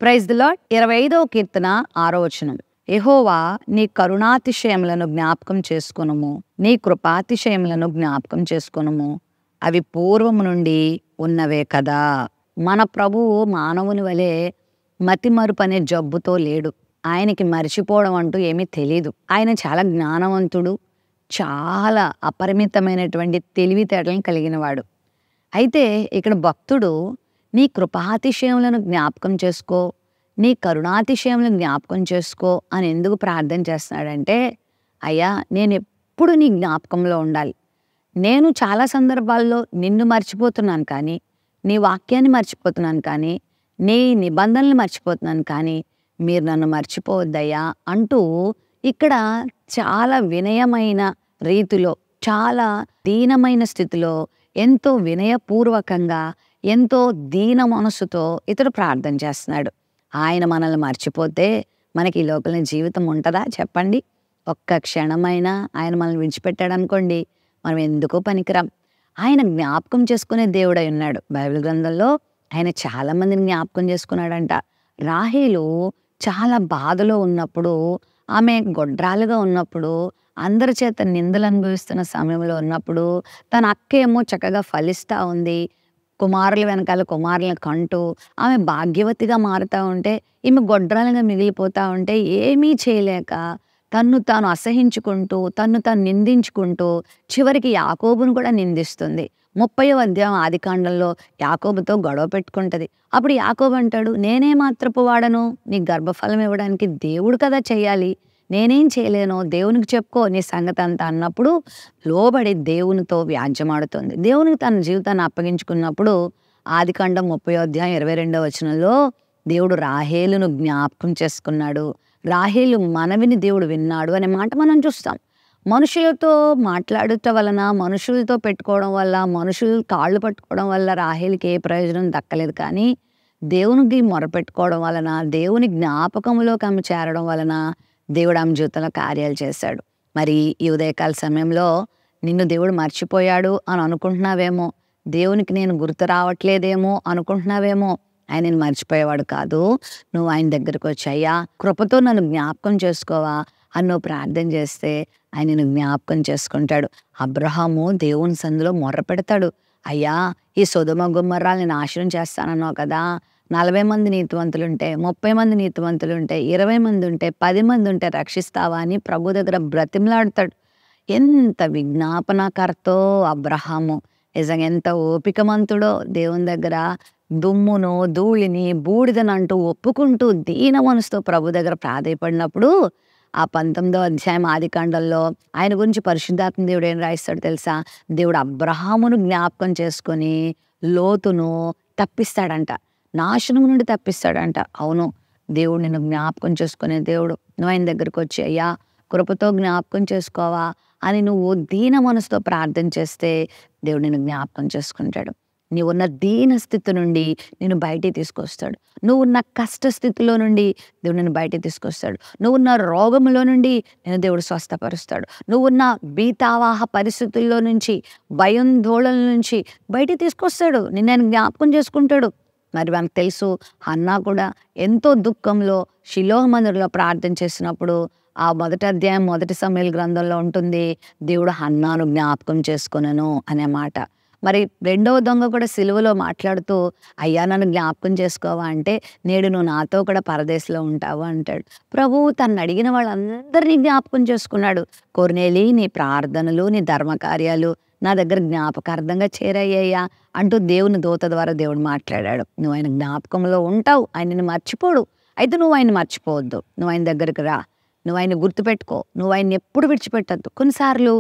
Praise the lord. 25వ కీర్తన 6వ వచనం. యెహోవా నీ కరుణాతిశయములను జ్ఞాపకం చేసుకొనుము, నీ కృపాతిశయములను జ్ఞాపకం చేసుకొనుము, అవి పూర్వము నుండి ఉన్నవే కదా. మన ప్రభువు మానవుని వలె మతిమరుపు అనే జబ్బుతో లేడు. ఆయనకి మర్చిపోవడం అంటూ ఏమీ తెలీదు. ఆయన చాలా జ్ఞానవంతుడు, చాలా అపరిమితమైనటువంటి తెలివితేటలను కలిగినవాడు. అయితే ఇక్కడ భక్తుడు నీ కృపాతిశయములను జ్ఞాపకం చేసుకో, నీ కరుణాతిశయములను జ్ఞాపకం చేసుకో అని ఎందుకు ప్రార్థన చేస్తున్నాడంటే, అయ్యా నేను ఎప్పుడు నీ జ్ఞాపకంలో ఉండాలి. నేను చాలా సందర్భాల్లో నిన్ను మర్చిపోతున్నాను కానీ, నీ వాక్యాన్ని మర్చిపోతున్నాను కానీ, నీ నిబంధనలు మర్చిపోతున్నాను కానీ, మీరు నన్ను మర్చిపోవద్దయ్యా అంటూ ఇక్కడ చాలా వినయమైన రీతిలో, చాలా దీనమైన స్థితిలో, ఎంతో వినయపూర్వకంగా, ఎంతో దీన మనసుతో ఇతడు ప్రార్థన చేస్తున్నాడు. ఆయన మనల్ని మర్చిపోతే మనకి ఈ లోకంలో జీవితం ఉంటుందా చెప్పండి? ఒక్క క్షణమైనా ఆయన మనల్ని విడిచిపెట్టాడు అనుకోండి, మనం ఎందుకో పనికిరాం. ఆయన జ్ఞాపకం చేసుకునే దేవుడై ఉన్నాడు. బైబిల్ గ్రంథంలో ఆయన చాలా మందిని జ్ఞాపకం చేసుకున్నాడంట. రాహేలు చాలా బాధలో ఉన్నప్పుడు, ఆమె గొడ్రాలుగా ఉన్నప్పుడు, అందరి చేత నిందలు అనుభవిస్తున్న సమయంలో ఉన్నప్పుడు, తన అక్క ఏమో చక్కగా ఫలిస్తూ ఉంది, కుమారుల వెనకాల కుమారులను కంటూ ఆమె భాగ్యవతిగా మారుతూ ఉంటే, ఈమె గొడ్రాలుగా మిగిలిపోతూ ఉంటే ఏమీ చేయలేక తన్ను తాను అసహించుకుంటూ, తన్ను తాను నిందించుకుంటూ చివరికి యాకోబును కూడా నిందిస్తుంది. 30వ అధ్యాయం ఆదికాండంలో యాకోబుతో గొడవ పెట్టుకుంటది. అప్పుడు యాకోబు అంటాడు, నేనే మాత్రపు వాడను, నీ గర్భఫలం ఇవ్వడానికి దేవుడు కదా చెయ్యాలి, నేనేం చేయలేను, దేవునికి చెప్పుకో నీ సంగతి అంతా అన్నప్పుడు లోబడి దేవునితో వ్యాజ్యమాడుతుంది. దేవునికి తన జీవితాన్ని అప్పగించుకున్నప్పుడు ఆదికాండం 30వ అధ్యాయం 22వ వచనంలో దేవుడు రాహేలును జ్ఞాపకం చేసుకున్నాడు. రాహేలు మనవిని దేవుడు విన్నాడు అనే మాట మనం చూస్తాం. మనుషులతో మాట్లాడటం వలన, మనుషులతో పెట్టుకోవడం వల్ల, మనుషులు కాళ్ళు పట్టుకోవడం వల్ల రాహేలుకి ఏ ప్రయోజనం దక్కలేదు. కానీ దేవునికి మొరపెట్టుకోవడం వలన, దేవుని జ్ఞాపకంలోకి ఆమె చేరడం వలన దేవుడు ఆమె జీవితంలో కార్యాలు చేశాడు. మరి ఈ ఉదయకాల సమయంలో నిన్ను దేవుడు మర్చిపోయాడు అని అనుకుంటున్నావేమో, దేవునికి నేను గుర్తు రావట్లేదేమో అనుకుంటున్నావేమో. ఆయన నేను మర్చిపోయేవాడు కాదు. నువ్వు ఆయన దగ్గరకు వచ్చి, అయ్యా కృపతో నన్ను జ్ఞాపకం చేసుకోవా అని నువ్వు ప్రార్థన చేస్తే ఆయన నిన్ను జ్ఞాపకం చేసుకుంటాడు. అబ్రహాము దేవుని సందులో మొర్ర పెడతాడు, అయ్యా ఈ సొదొమ గొమొర్రాల్ని నాశనం చేస్తానన్నావు కదా, 40 మంది నీతివంతులుంటే, 30 మంది నీతివంతులుంటే, 20 మంది ఉంటే, 10 మంది ఉంటే రక్షిస్తావా అని ప్రభు దగ్గర బ్రతిమలాడతాడు. ఎంత విజ్ఞాపనకర్తో అబ్రహాము, నిజంగా ఎంత ఓపికమంతుడో దేవుని దగ్గర దుమ్మును, ధూళిని, బూడిదనంటూ ఒప్పుకుంటూ దీన మనసుతో ప్రభు దగ్గర ప్రాధేయపడినప్పుడు ఆ 19వ అధ్యాయం ఆదికాండంలో ఆయన గురించి పరిశుద్ధాత్మ దేవుడు ఏం రాయిస్తాడు తెలుసా? దేవుడు అబ్రహామును జ్ఞాపకం చేసుకొని లోతును తప్పిస్తాడంట, నాశనం నుండి తప్పిస్తాడంట. అవును, దేవుడు నిన్ను జ్ఞాపకం చేసుకునే దేవుడు. నువ్వు ఆయన దగ్గరికి వచ్చి, అయ్యా కృపతో జ్ఞాపకం చేసుకోవా అని నువ్వు దీన మనసుతో ప్రార్థన చేస్తే దేవుడు నిన్ను జ్ఞాపకం చేసుకుంటాడు. నీవున్న దీన స్థితి నుండి నిన్ను బయటికి తీసుకొస్తాడు. నువ్వున్న కష్టస్థితిలో నుండి దేవుడు నిన్ను బయటికి తీసుకొస్తాడు. నువ్వున్న రోగంలో నుండి నేను దేవుడు స్వస్థపరుస్తాడు. నువ్వున్న భీతావాహ పరిస్థితుల్లో నుంచి, భయాందోళనల నుంచి బయటికి తీసుకొస్తాడు. నిన్ను ఆయన జ్ఞాపకం చేసుకుంటాడు. మరి మనకు తెలుసు, హన్నా కూడా ఎంతో దుఃఖంలో షిలోహ మందిరంలో ప్రార్థన చేసినప్పుడు ఆ 1వ అధ్యాయం 1 సమూయేలు గ్రంథంలో ఉంటుంది, దేవుడు హన్నాను జ్ఞాపకం చేసుకొనెను అనే మాట. మరి 2వ దొంగ కూడా సిలువలో మాట్లాడుతూ, అయ్యా నన్ను జ్ఞాపకం చేసుకోవా అంటే, నేడు నువ్వు నాతో కూడా పరదేశంలో ఉంటావు అంటాడు. ప్రభువు తను అడిగిన వాళ్ళందరినీ జ్ఞాపకం చేసుకున్నాడు. కొర్నేలి నీ ప్రార్థనలు, నీ ధర్మకార్యాలు నా దగ్గర జ్ఞాపకార్థంగా చేరయ్యా అంటూ దేవుని దూత ద్వారా దేవుడు మాట్లాడాడు. నువ్వు ఆయన జ్ఞాపకంలో ఉంటావు, ఆయనని మర్చిపోడు. అయితే నువ్వు ఆయన మర్చిపోవద్దు, నువ్వు ఆయన దగ్గరికి రా, నువ్వు ఆయన గుర్తుపెట్టుకో, నువ్వు ఆయన ఎప్పుడు విడిచిపెట్టద్దు. కొన్నిసార్లు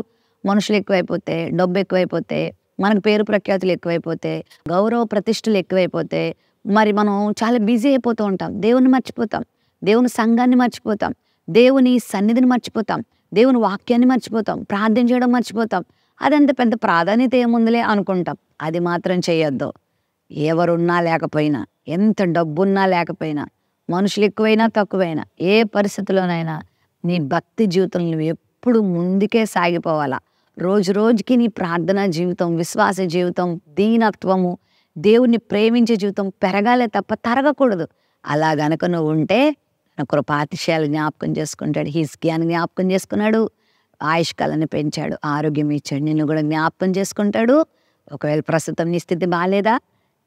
మనుషులు ఎక్కువైపోతే, డబ్బు ఎక్కువైపోతే, మనకు పేరు ప్రఖ్యాతులు ఎక్కువైపోతే, గౌరవ ప్రతిష్టలు ఎక్కువైపోతే మరి మనం చాలా బిజీ అయిపోతూ ఉంటాం. దేవుని మర్చిపోతాం, దేవుని సంఘాన్ని మర్చిపోతాం, దేవుని సన్నిధిని మర్చిపోతాం, దేవుని వాక్యాన్ని మర్చిపోతాం, ప్రార్థన చేయడం మర్చిపోతాం. అదంత పెద్ద ప్రాధాన్యత ఏముందిలే అనుకుంటాం. అది మాత్రం చేయొద్దు. ఎవరున్నా లేకపోయినా, ఎంత డబ్బున్నా లేకపోయినా, మనుషులు ఎక్కువైనా తక్కువైనా, ఏ పరిస్థితిలోనైనా నీ భక్తి జీవితం నువ్వు ఎప్పుడు ముందుకే సాగిపోవాలా. రోజు రోజుకి నీ ప్రార్థనా జీవితం, విశ్వాస జీవితం, దీనత్వము, దేవుణ్ణి ప్రేమించే జీవితం పెరగాలే తప్ప తరగకూడదు. అలా గనక నువ్వు ఉంటే నా కృపాతిశయాలు జ్ఞాపకం చేసుకుంటాడు. హిజ్కియాని జ్ఞాపకం చేసుకున్నాడు, ఆయుష్కాలాన్ని పెంచాడు, ఆరోగ్యం ఇచ్చాడు. నిన్ను కూడా జ్ఞాపకం చేసుకుంటాడు. ఒకవేళ ప్రస్తుతం నీ స్థితి బాలేదా,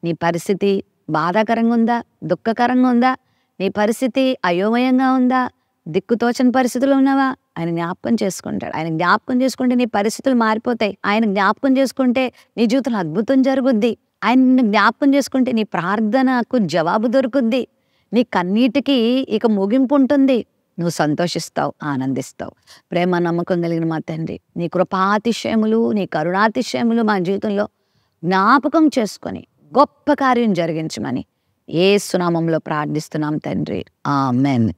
నీ పరిస్థితి బాధాకరంగా ఉందా, దుఃఖకరంగా ఉందా, నీ పరిస్థితి అయోమయంగా ఉందా, దిక్కుతోచని పరిస్థితులు ఉన్నావా, ఆయన జ్ఞాపకం చేసుకుంటాడు. ఆయన జ్ఞాపకం చేసుకుంటే నీ పరిస్థితులు మారిపోతాయి. ఆయన జ్ఞాపకం చేసుకుంటే నీ జీవితంలో అద్భుతం జరుగుద్ది. ఆయన జ్ఞాపకం చేసుకుంటే నీ ప్రార్థనకు జవాబు దొరుకుద్ది. నీ కన్నీటికి ఇక ముగింపు ఉంటుంది. నువ్వు సంతోషిస్తావు, ఆనందిస్తావు. ప్రేమ నమ్మకం కలిగిన మా తండ్రి, నీ కృపాతిశయములు, నీ కరుణాతిశయములు మా జీవితంలో జ్ఞాపకం చేసుకొని గొప్ప కార్యం జరిగించమని యేసు నామములో ప్రార్థిస్తున్నాం తండ్రి. ఆమెన్.